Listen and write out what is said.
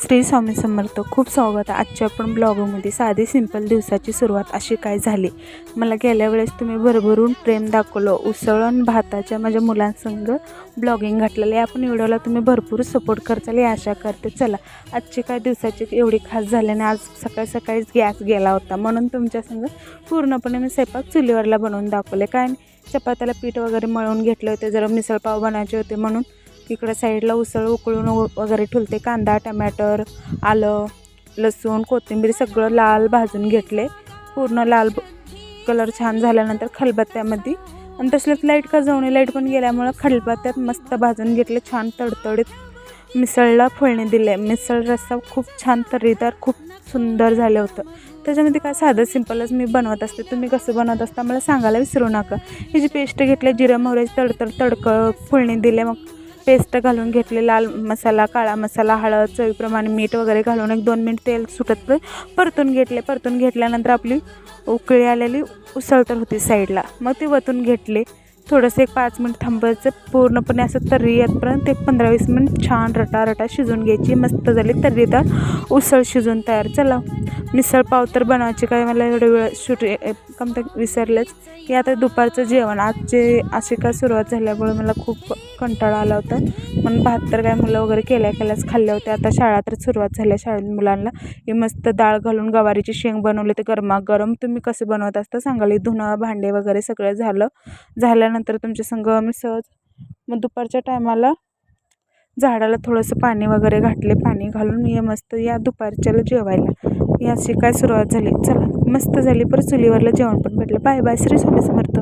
श्री स्वामी समर्थ. खूप स्वागत आहे आजच्या आपण ब्लॉगमध्ये. साधी सिंपल दिवसाची सुरुवात अशी काय झाली. मला गेल्या वेळेस तुम्ही भरभरून प्रेम दाखवलं उसळ आणि भाताच्या माझ्या मुलांसंग ब्लॉगिंग घातलेलं आहे. आपण व्हिडिओला तुम्ही भरपूर सपोर्ट करताल ही आशा करते. चला आजची काय दिवसाची एवढी खास झाल्याने आज सकाळीच गॅस गेला होता म्हणून तुमच्यासंग पूर्णपणे मी स्वयंपाक चुलीवरला बनवून दाखवले. काय चपात्याला पीठ वगैरे मळून घेतले होते, जरा मिसळपाव बनायचे होते म्हणून इकडं साईडला उसळ उकळून वगैरे ठेवते. कांदा, टमॅटर, आलं, लसूण, कोथिंबीर सगळं लाल भाजून घेतले. पूर्ण लाल कलर छान झाल्यानंतर खलबत्त्यामध्ये आणि तसल्यात लाईट का जाऊन लाईट पण गेल्यामुळं खलबत्त्यात मस्त भाजून घेतले. छान तडतडीत मिसळला फोडणी दिले. मिसळ रस्सा खूप छान तर्रीदार खूप सुंदर झालं होतं. त्याच्यामध्ये काय साधं सिंपलच मी बनवत असते. तुम्ही कसं बनवत असता मला सांगायला विसरू नका. ही जी पेस्ट घेतली जिरं मोहरीची तडकं फोडणी दिले. मग पेस्ट घालून घेतले. लाल मसाला, काळा मसाला, हळद, चवीप्रमाणे मीठ वगैरे घालून 1-2 मिनिट तेल सुटत परतून घेतले. परतून घेतल्यानंतर आपली उकळी आलेली उसळ तर होती साईडला, मग ती वतून घेतले. थोडंसं 1-5 मिनिट थांबायचं. पूर्णपणे असं तर्री येतपर्यंत 15-20 मिनिट छान रटा शिजून घ्यायची. मस्त झाली तर्रीदार उसळ शिजून तयार. चला मिसळ पाव तर बनवायचे काय मला एवढं वेळ कम तर विसरलेच. की आता दुपारचं जेवण आजचे अशी काय सुरुवात झाल्यामुळे मला खूप कंटाळा आला होता म्हणून भात तर काय मुलं वगैरे केल्याच खाल्ले होते. आता शाळा तर सुरुवात झाल्या. शाळेत मुलांना ही मस्त डाळ घालून गवारीची शेंग बनवली ते गरमागरम. तुम्ही कसं बनवत असता सांगाल. धुणं भांडे वगैरे सगळं झाल्यानंतर तुमच्या संग मी सहज मग दुपारच्या टायमाला झाडाला थोडंसं पाणी वगैरे घातले. पाणी घालून मी मस्त या दुपारच्याला जेवायला ही अशी काय सुरुवात झाली. चला मस्त झाली. परत चुलीवरला जेवण पण भेटलं. Bye bye. श्री स्वामी समर्थ.